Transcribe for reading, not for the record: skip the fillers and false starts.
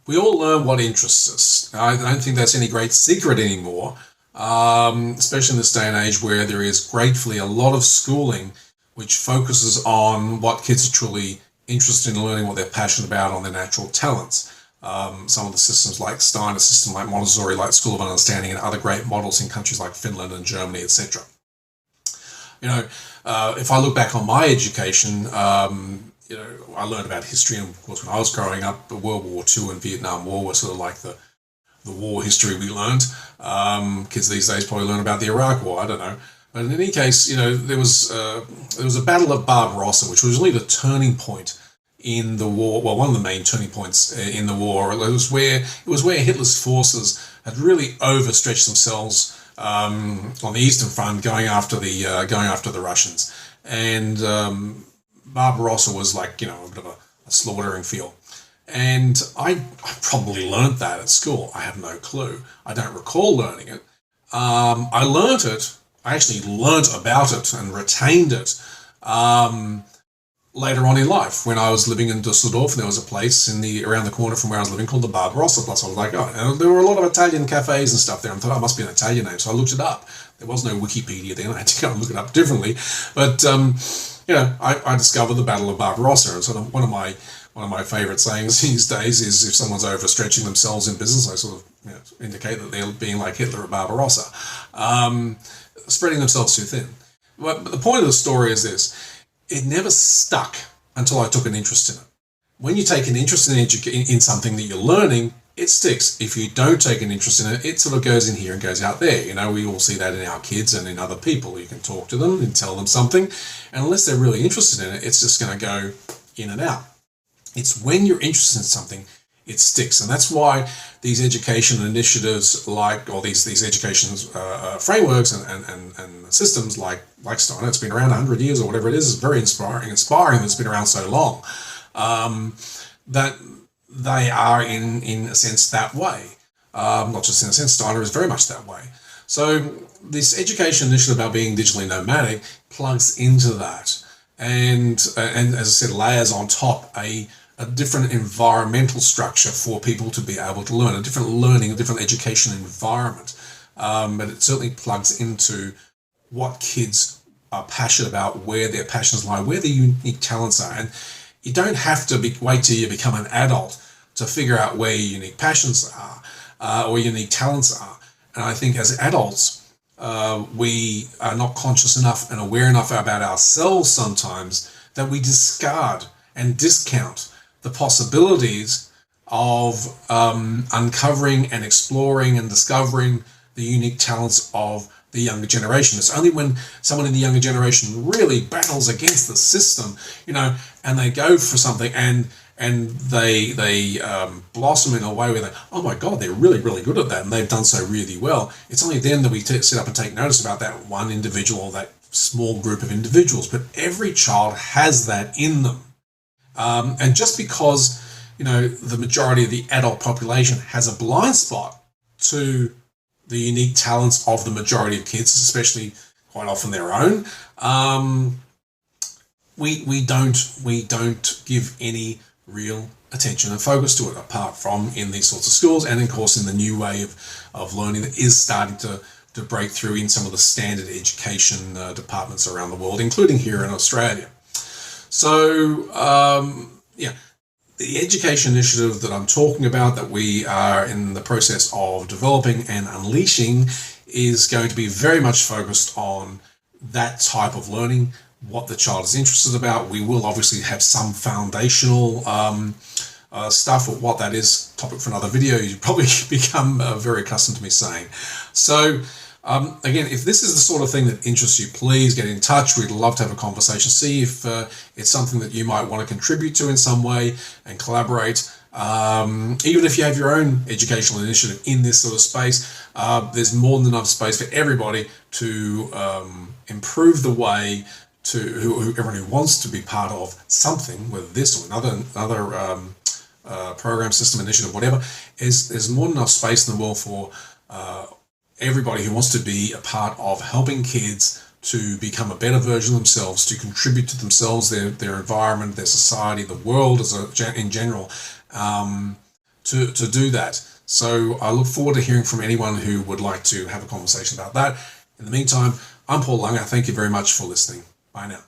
we all learn what interests us. I don't think that's any great secret anymore, especially in this day and age where there is gratefully a lot of schooling which focuses on what kids are truly interested in learning, what they're passionate about, on their natural talents. Some of the systems like Stein, a system like Montessori, like School of Understanding, and other great models in countries like Finland and Germany, etc. You know, if I look back on my education, I learned about history, and of course, when I was growing up, World War II and Vietnam War were sort of like the war history we learned. Kids these days probably learn about the Iraq War. I don't know. But in any case, there was a battle of Barbarossa, which was really the turning point in the war. Well, one of the main turning points in the war. It was where Hitler's forces had really overstretched themselves on the Eastern Front, going after the Russians, and Barbarossa was like a bit of a slaughtering field. And I probably learned that at school. I have no clue. I don't recall learning it. I learnt it. I actually learnt about it and retained it later on in life when I was living in Dusseldorf. There was a place around the corner from where I was living called the Barbarossa Place. I was like, and there were a lot of Italian cafes and stuff there. I thought, it must be an Italian name. So I looked it up. There was no Wikipedia then. I had to go and look it up differently. But, I discovered the Battle of Barbarossa. And sort of one of my favourite sayings these days is, if someone's overstretching themselves in business, I sort of indicate that they're being like Hitler at Barbarossa. Spreading themselves too thin. But the point of the story is this: it never stuck until I took an interest in it. When you take an interest in something that you're learning, it sticks. If you don't take an interest in it, it sort of goes in here and goes out there. We all see that in our kids and in other people. You can talk to them and tell them something, and unless they're really interested in it, it's just going to go in and out. It's when you're interested in something, it sticks. And that's why these education initiatives or these education frameworks and systems like Steiner, it's been around 100 years or whatever it is very inspiring that it's been around so long, that they are in a sense that way. Not just in a sense, Steiner is very much that way. So this education initiative about being digitally nomadic plugs into that. And as I said, layers on top a different environmental structure for people to be able to learn, a different education environment. But it certainly plugs into what kids are passionate about, where their passions lie, where their unique talents are. And you don't have to wait till you become an adult to figure out where your unique passions are or unique talents are. And I think as adults, we are not conscious enough and aware enough about ourselves sometimes that we discard and discount the possibilities of uncovering and exploring and discovering the unique talents of the younger generation. It's only when someone in the younger generation really battles against the system, and they go for something and they blossom in a way where oh my God, they're really, really good at that, and they've done so really well. It's only then that we sit up and take notice about that one individual or that small group of individuals. But every child has that in them. And just because, the majority of the adult population has a blind spot to the unique talents of the majority of kids, especially quite often their own, we don't give any real attention and focus to it, apart from in these sorts of schools and, of course, in the new way of learning that is starting to break through in some of the standard education departments around the world, including here in Australia. So, the education initiative that I'm talking about, that we are in the process of developing and unleashing, is going to be very much focused on that type of learning, what the child is interested about. We will obviously have some foundational stuff, or what that is, topic for another video. You probably become very accustomed to me saying. So, again, if this is the sort of thing that interests you, please get in touch. We'd love to have a conversation, see if it's something that you might want to contribute to in some way and collaborate. Even if you have your own educational initiative in this sort of space, there's more than enough space for everybody to improve the way to everyone who wants to be part of something, whether this or another program, system, initiative, whatever. There's more than enough space in the world for everybody who wants to be a part of helping kids to become a better version of themselves, to contribute to themselves, their environment, their society, the world in general, to do that. So I look forward to hearing from anyone who would like to have a conversation about that. In the meantime, I'm Paul Langer. Thank you very much for listening. Bye now.